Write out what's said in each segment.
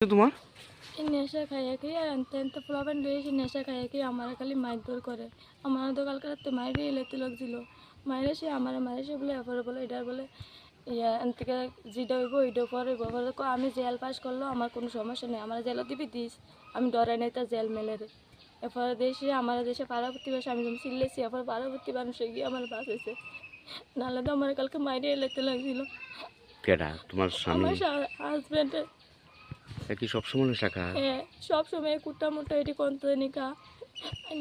তোমার নেশা খাইয়ে খেয়ে আনতে আনতে পোলাপান রয়েছে নেশা খাইয়ে খেয়ে আমার খালি মারধর করে। আমার তো কালকে রাতে মাইরে এলেতে লাগছিল, মাইরে সে আমার মারে সে বলে এরপরে বলে এটার বলে ইয়া এন থেকে যেটা হইব ওইটা পরে আমি জেল পাস করলো আমার কোনো সমস্যা নেই, আমার জেলও দিবি দিস, আমি ডরাই নাই তার জেল মেলে রে। এরপরে দেশে আমার দেশে পাড়া প্রতিবেশী আমি যখন চিল্লেছি এরপর পাড়া প্রতি মানুষে গিয়ে আমার বাঁচাইছে, নাহলে তো আমার কালকে মাইরে এলেতে লাগছিল। কেডা তোমার স্বামী? আমার হাজব্যান্ডের। কি সবসময় নেশা খায়? হ্যাঁ, সব সময় কুটা মুটা এটি কন্তনি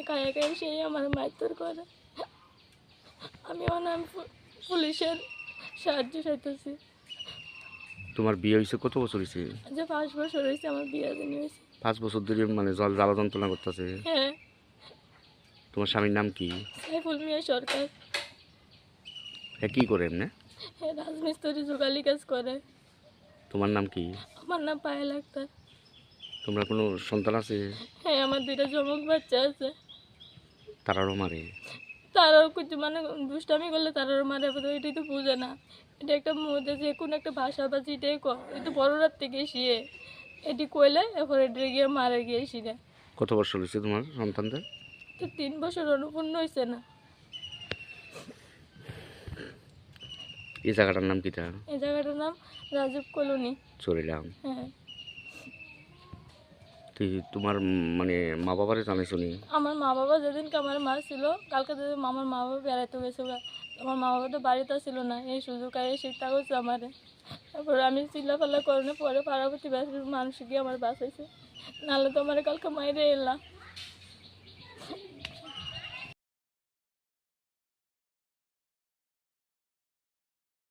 খাইয়ে খাইয়ে সেই আমার মারধর করে। আমি অনাম পুলিশের সাহায্য চাইতেছি। তোমার বিয়ে হয়েছে কত বছর হয়েছে? যে 5 বছর হয়েছে আমার বিয়ে দিন হয়েছে। 5 বছর ধরে মানে জল জ্বালা যন্ত্রণা করতেছে। হ্যাঁ। তোমার স্বামীর নাম কি? সাইফুল মিয়া সরকার। হ্যাঁ, কি করে এমনি? হ্যাঁ, রাজমিস্ত্রি যোগালি কাজ করে। তোমার নাম কি? আমার নাম পায়েল আক্তার। তোমরা কোনো সন্তান আছে? হ্যাঁ, আমার 2টা যমক বাচ্চা আছে। তারারও মারে? তারাও কিছু মানে দুষ্টামি করলে তারাও মারে, এটাই তো বুঝে না। এটা একটা মধ্যে যে কোনো একটা ভাষা বা যেটাই কর এটা বড় রাত থেকে শিয়ে এটি কইলে এরপরে এটা গিয়ে মারা গিয়ে শিনে। কত বছর হয়েছে তোমার সন্তানদের? তো 3 বছর অনুপূর্ণ হয়েছে না। এই জায়গাটার নাম কি? তার এই জায়গাটার নাম রাজীব কলোনি। চলিলাম। হ্যাঁ। তুই তোমার মানে মা বাবারে জানাইছো নি? আমার মা বাবা যেদিনকে আমার মা ছিল কালকে যেদিন আমার মা বাবা বেড়াইতে গেছে, আমার মা বাবা তো বাড়িতে ছিল না, এই সুযোগ আয় শিক্ষা করছে আমারে। তারপরে আমি চিল্লাফাল্লা করানোর পরে পাড়াপতি মানুষ গিয়ে আমার বাঁচাইছে, নাহলে তো আমার কালকে মাইরে এলাম।